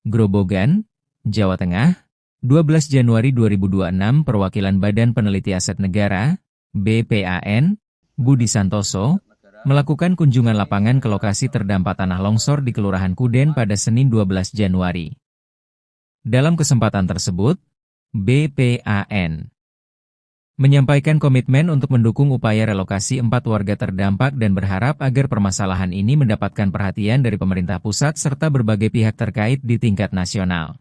Grobogan, Jawa Tengah, 12 Januari 2026 Perwakilan Badan Peneliti Aset Negara, BPAN, Budi Santoso, melakukan kunjungan lapangan ke lokasi terdampak tanah longsor di Kelurahan Kuden pada Senin 12 Januari. Dalam kesempatan tersebut, BPAN menyampaikan komitmen untuk mendukung upaya relokasi 4 warga terdampak dan berharap agar permasalahan ini mendapatkan perhatian dari pemerintah pusat serta berbagai pihak terkait di tingkat nasional.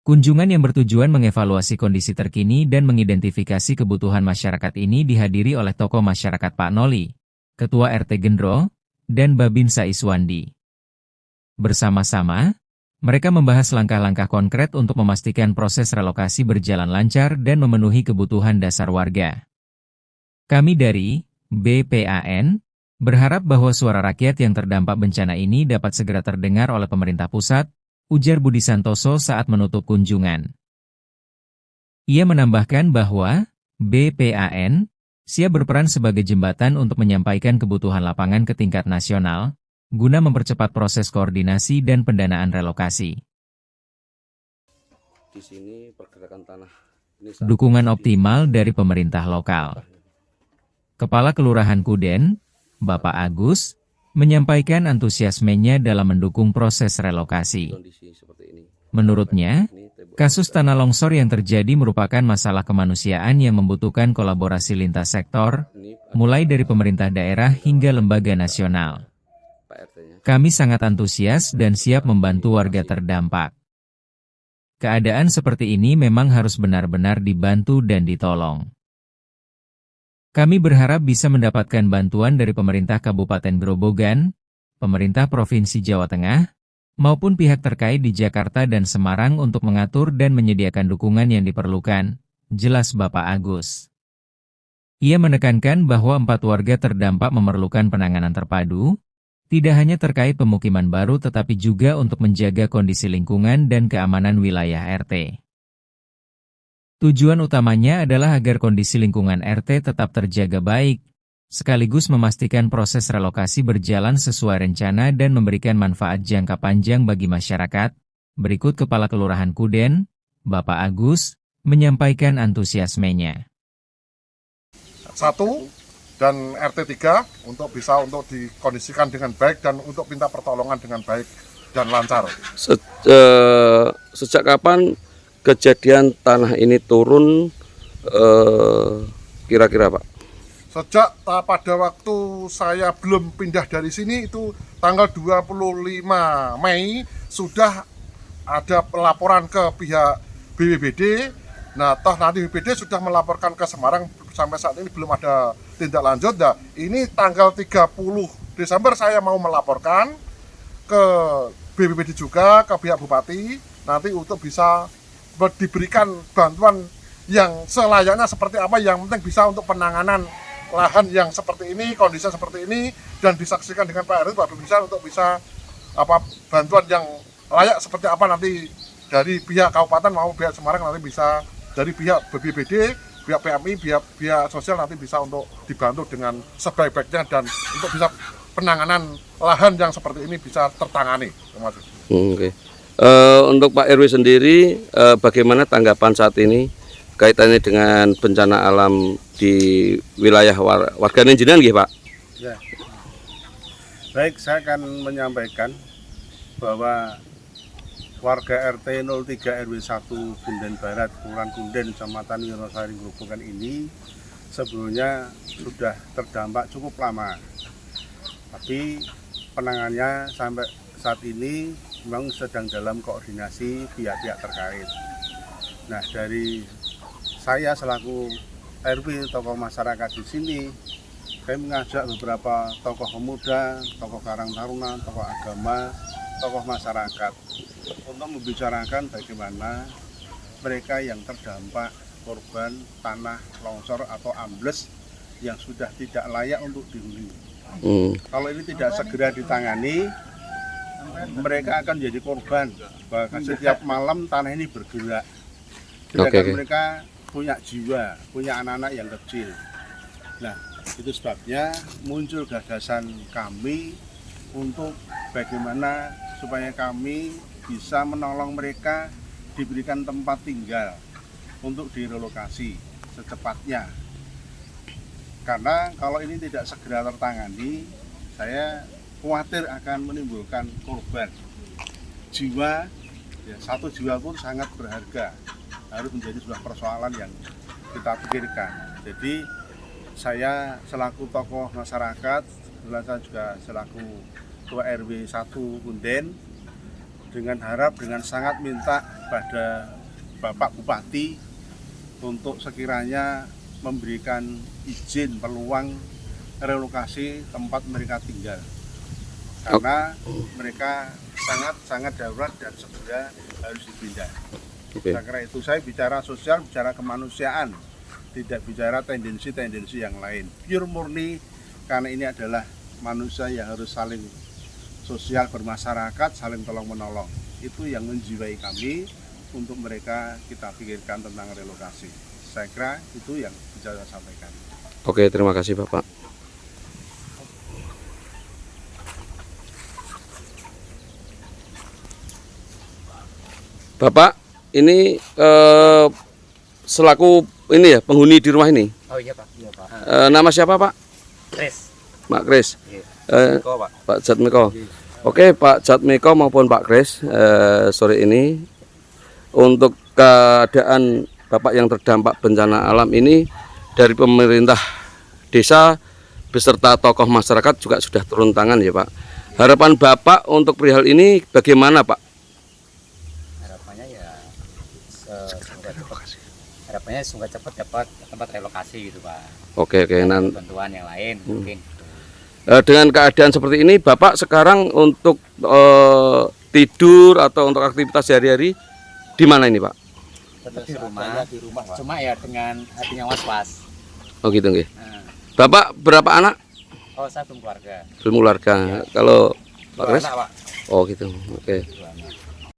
Kunjungan yang bertujuan mengevaluasi kondisi terkini dan mengidentifikasi kebutuhan masyarakat ini dihadiri oleh tokoh masyarakat Pak Noli, Ketua RT Gendro, dan Babinsa Iswandi. Bersama-sama, mereka membahas langkah-langkah konkret untuk memastikan proses relokasi berjalan lancar dan memenuhi kebutuhan dasar warga. Kami dari BPAN berharap bahwa suara rakyat yang terdampak bencana ini dapat segera terdengar oleh pemerintah pusat, ujar Budi Santoso saat menutup kunjungan. Ia menambahkan bahwa BPAN siap berperan sebagai jembatan untuk menyampaikan kebutuhan lapangan ke tingkat nasional, guna mempercepat proses koordinasi dan pendanaan relokasi. Di sini pergerakan tanah ini dukungan optimal dari pemerintah lokal. Kepala Kelurahan Kuden, Bapak Agus, menyampaikan antusiasmenya dalam mendukung proses relokasi. Menurutnya, kasus tanah longsor yang terjadi merupakan masalah kemanusiaan yang membutuhkan kolaborasi lintas sektor, mulai dari pemerintah daerah hingga lembaga nasional. Kami sangat antusias dan siap membantu warga terdampak. Keadaan seperti ini memang harus benar-benar dibantu dan ditolong. Kami berharap bisa mendapatkan bantuan dari pemerintah Kabupaten Grobogan, pemerintah Provinsi Jawa Tengah, maupun pihak terkait di Jakarta dan Semarang untuk mengatur dan menyediakan dukungan yang diperlukan, jelas Bapak Agus. Ia menekankan bahwa 4 warga terdampak memerlukan penanganan terpadu, tidak hanya terkait pemukiman baru tetapi juga untuk menjaga kondisi lingkungan dan keamanan wilayah RT. Tujuan utamanya adalah agar kondisi lingkungan RT tetap terjaga baik, sekaligus memastikan proses relokasi berjalan sesuai rencana dan memberikan manfaat jangka panjang bagi masyarakat. Berikut Kepala Kelurahan Kuden, Bapak Agus, menyampaikan antusiasmenya. 1 dan RT 3 untuk bisa dikondisikan dengan baik dan untuk minta pertolongan dengan baik dan lancar. Sejak kapan kejadian tanah ini turun kira-kira Pak? Sejak pada waktu saya belum pindah dari sini itu tanggal 25 Mei sudah ada laporan ke pihak BPBD. Nah, toh nanti BPBD sudah melaporkan ke Semarang, sampai saat ini belum ada tindak lanjut. Nah, ini tanggal 30 Desember saya mau melaporkan ke BPBD juga, ke pihak Bupati, nanti untuk bisa diberikan bantuan yang selayaknya seperti apa, yang penting bisa untuk penanganan lahan yang seperti ini, kondisi seperti ini, dan disaksikan dengan Pak RT, Pak Babinsa untuk bisa bantuan yang layak seperti apa nanti dari pihak Kabupaten maupun pihak Semarang, nanti bisa dari pihak BPBD, pihak PMI, pihak sosial nanti bisa untuk dibantu dengan sebaik-baiknya dan untuk bisa penanganan lahan yang seperti ini bisa tertangani. Oke. Untuk Pak RW sendiri, bagaimana tanggapan saat ini kaitannya dengan bencana alam di wilayah warga jenengan nggih, Pak? Ya. Baik, saya akan menyampaikan bahwa warga RT 03 RW 1 Kunden Barat, Kelurahan Kunden, Kecamatan Wirosari, Grobogan ini sebelumnya sudah terdampak cukup lama. Tapi penanganannya sampai saat ini memang sedang dalam koordinasi pihak-pihak terkait. Nah, dari saya selaku RW, tokoh masyarakat di sini, saya mengajak beberapa tokoh pemuda, tokoh Karang Taruna, tokoh agama, tokoh masyarakat untuk membicarakan bagaimana mereka yang terdampak korban tanah longsor atau ambles yang sudah tidak layak untuk dihuni. Kalau ini tidak segera ditangani, mereka akan jadi korban. Bahkan setiap malam tanah ini bergerak. Sedangkan mereka punya jiwa, punya anak-anak yang kecil. Nah, itu sebabnya muncul gagasan kami untuk bagaimana supaya kami bisa menolong mereka diberikan tempat tinggal untuk direlokasi secepatnya. Karena kalau ini tidak segera tertangani, saya khawatir akan menimbulkan korban jiwa. Ya, satu jiwa pun sangat berharga, harus menjadi sebuah persoalan yang kita pikirkan. Jadi saya selaku tokoh masyarakat, saya juga selaku Ketua RW 1 Kunden, dengan sangat minta pada Bapak Bupati untuk sekiranya memberikan izin peluang relokasi tempat mereka tinggal, karena mereka sangat darurat dan segera harus dipindah. Saya kira itu, saya bicara sosial, bicara kemanusiaan, tidak bicara tendensi-tendensi yang lain. Pure murni karena ini adalah manusia yang harus saling sosial bermasyarakat, saling tolong menolong. Itu yang menjiwai kami untuk mereka kita pikirkan tentang relokasi. Saya kira itu yang bisa saya sampaikan. Oke, terima kasih Bapak. Bapak, ini selaku ini ya penghuni di rumah ini. Oh iya Pak. Iya Pak. Nama siapa Pak? Kris. Pak Kris. Iya. Pak. Pak Jatmiko. Oke, Pak Jatmiko maupun Pak Kris, sore ini untuk keadaan Bapak yang terdampak bencana alam ini dari pemerintah desa beserta tokoh masyarakat juga sudah turun tangan ya Pak. Harapan Bapak untuk perihal ini bagaimana Pak? Harapannya ya harapannya semoga cepat dapat tempat relokasi gitu Pak. Oke, nanti Bantuan yang lain mungkin. dengan keadaan seperti ini Bapak sekarang untuk tidur atau untuk aktivitas sehari-hari di mana ini Pak? Tetap di rumah Pak. Cuma ya dengan hatinya was-was. Oh gitu nggih. Nah, Bapak berapa anak? oh saya belum keluarga. Belum keluarga. Kalau Pak Dua Kris? anak Pak. Oh gitu. Oke. Dua anak.